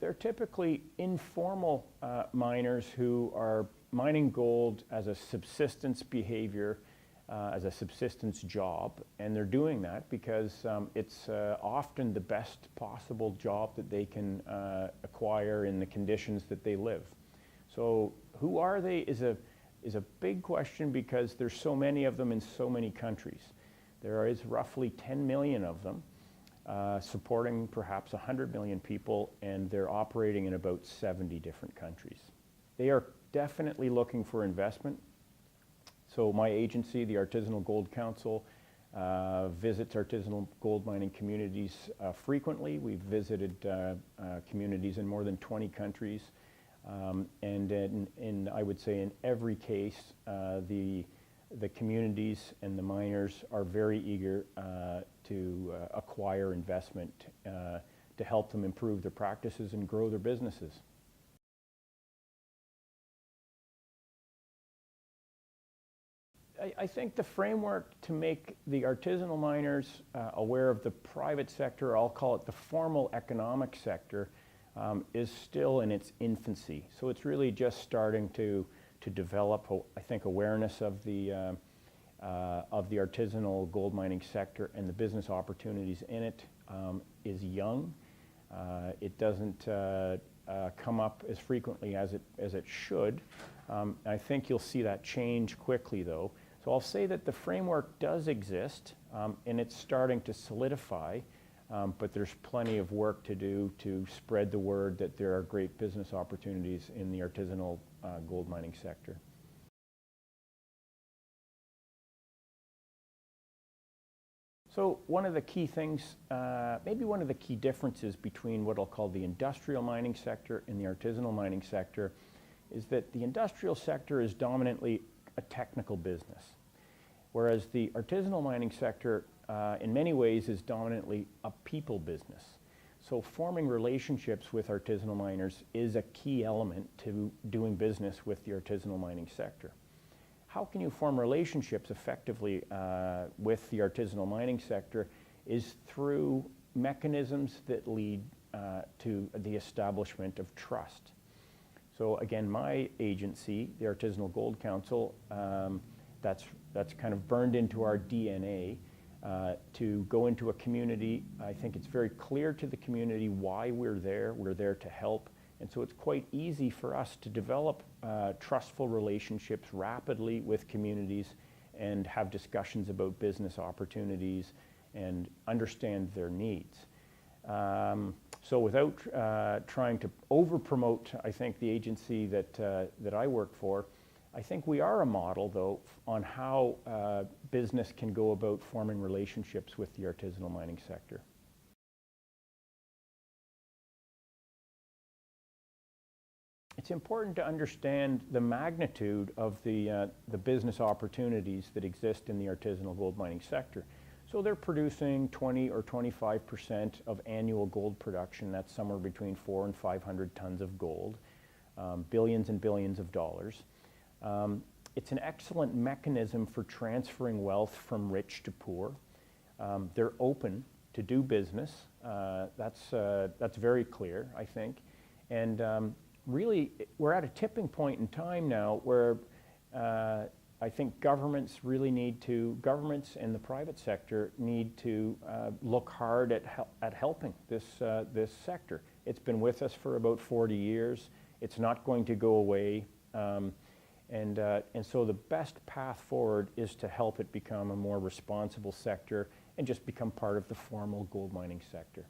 they're typically informal miners who are mining gold as a subsistence behavior, as a subsistence job, and they're doing that because it's often the best possible job that they can acquire in the conditions that they live. So who are they is a big question because there's so many of them in so many countries. There is roughly 10 million of them, supporting perhaps 100 million people, and they're operating in about 70 different countries. They are definitely looking for investment. So my agency, the Artisanal Gold Council, visits artisanal gold mining communities frequently. We've visited communities in more than 20 countries. And I would say in every case, the communities and the miners are very eager to acquire investment to help them improve their practices and grow their businesses. I think the framework to make the artisanal miners aware of the private sector, I'll call it the formal economic sector, is still in its infancy. So it's really just starting to develop, I think, awareness of the artisanal gold mining sector and the business opportunities in it is young. It doesn't come up as frequently as it should. I think you'll see that change quickly, though. So I'll say that the framework does exist, and it's starting to solidify, but there's plenty of work to do to spread the word that there are great business opportunities in the artisanal gold mining sector. So one of the key things, maybe one of the key differences between what I'll call the industrial mining sector and the artisanal mining sector is that the industrial sector is dominantly a technical business, whereas the artisanal mining sector in many ways is dominantly a people business. So forming relationships with artisanal miners is a key element to doing business with the artisanal mining sector. How can you form relationships effectively with the artisanal mining sector is through mechanisms that lead to the establishment of trust. So again, my agency, the Artisanal Gold Council, that's kind of burned into our DNA to go into a community. I think it's very clear to the community why we're there. We're there to help. And so it's quite easy for us to develop trustful relationships rapidly with communities and have discussions about business opportunities and understand their needs. So without trying to over-promote, I think, the agency that I work for, I think we are a model, though, on how business can go about forming relationships with the artisanal mining sector. It's important to understand the magnitude of the business opportunities that exist in the artisanal gold mining sector. So they're producing 20 or 25% of annual gold production. That's somewhere between 400 and 500 tons of gold, billions and billions of dollars. It's an excellent mechanism for transferring wealth from rich to poor. They're open to do business. That's very clear, I think. And really, we're at a tipping point in time now where I think governments and the private sector need to look hard at helping this sector. It's been with us for about 40 years. It's not going to go away. And so the best path forward is to help it become a more responsible sector and just become part of the formal gold mining sector.